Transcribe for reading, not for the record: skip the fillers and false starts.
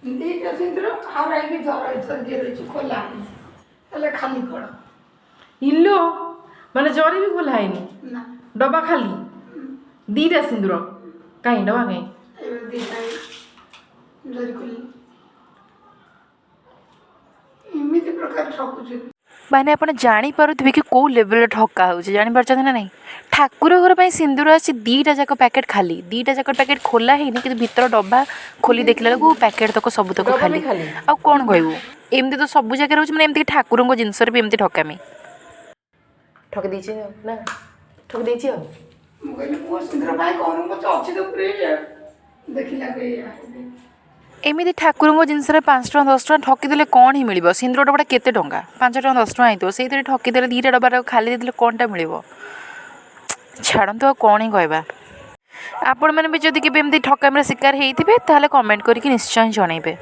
ଦୁଇଟା ସିନ୍ଦୁର ହରାଇକି ଜର ଦିଏ ରହିଛି ଖୋଲା ହେଇନି ହେଲେ ଖାଲି କଳ ଇଲୋ ମାନେ ଜରି ବି ଖୋଲା ହେଇନି ନା ଡବା ଖାଲି ଦୁଇଟା ସିନ୍ଦୁର କାହିଁ ଡବା କାହିଁ ଏବେ ଦୁଇଟା ଜରି ଖୋଲି ଏମିତି ପ୍ରକାର ଠକୁଛନ୍ତି। ମାନେ ଆପଣ ଜାଣିପାରୁଥିବେ କି କେଉଁ ଲେଭେଲରେ ଠକା ହେଉଛି ଜାଣିପାରୁଛନ୍ତି ନା ନାହିଁ। ଠାକୁର ଘର ପାଇଁ ସିନ୍ଦୁର ଅଛି ଦୁଇଟା ଯାକ ପ୍ୟାକେଟ୍ ଖାଲି ଦୁଇଟା ଯାକ ପ୍ୟାକେଟ୍ ଖୋଲା ହେଇନି କିନ୍ତୁ ଭିତର ଡବା ଖୋଲି ଦେଖିଲା ବେଳକୁ ପ୍ୟାକେଟ୍ ତକ ସବୁ ତକ ଡବା ବି ଖାଲି। ଖାଲି ଆଉ କ'ଣ କହିବୁ ଏମିତି ତ ସବୁ ଜାଗାରେ ହେଉଛି ମାନେ ଏମିତି ଠାକୁରଙ୍କ ଜିନିଷରେ ବି ଏମିତି ଠକାମି। ଠକି ଦେଇଛି ନା ଠକି ଦେଇଛି ଆଉ ମୁଁ କହିଲି ପୁଅ ସିନ୍ଦୁର ପାଇଁ କ'ଣ ପଛେ ଅଛି ତ ପୁରେଇ ଦେଖିଲା ଏମିତି ଠାକୁରଙ୍କ ଜିନିଷରେ 5 ଟଙ୍କା 10 ଟଙ୍କା ଠକିଦେଲେ କ'ଣ ହିଁ ମିଳିବ। ସିନ୍ଦୁର ଡବାଟା କେତେ ଟଙ୍କା 5 ଟଙ୍କା 10 ଟଙ୍କା ହେଇଥିବ ସେଇଥିରେ ଠକିଦେଲେ ଦୁଇଟା ଡବାଟା ଖାଲି ଦେଇଦେଲେ କ'ଣଟା ମିଳିବ। ଛାଡ଼ନ୍ତୁ ଆଉ କ'ଣ ହିଁ କହିବା। ଆପଣମାନେ ବି ଯଦି କେବେ ଏମିତି ଠକାମିର ଶିକାର ହେଇଥିବେ ତାହେଲେ କମେଣ୍ଟ କରିକି ନିଶ୍ଚୟ ଜଣାଇବେ।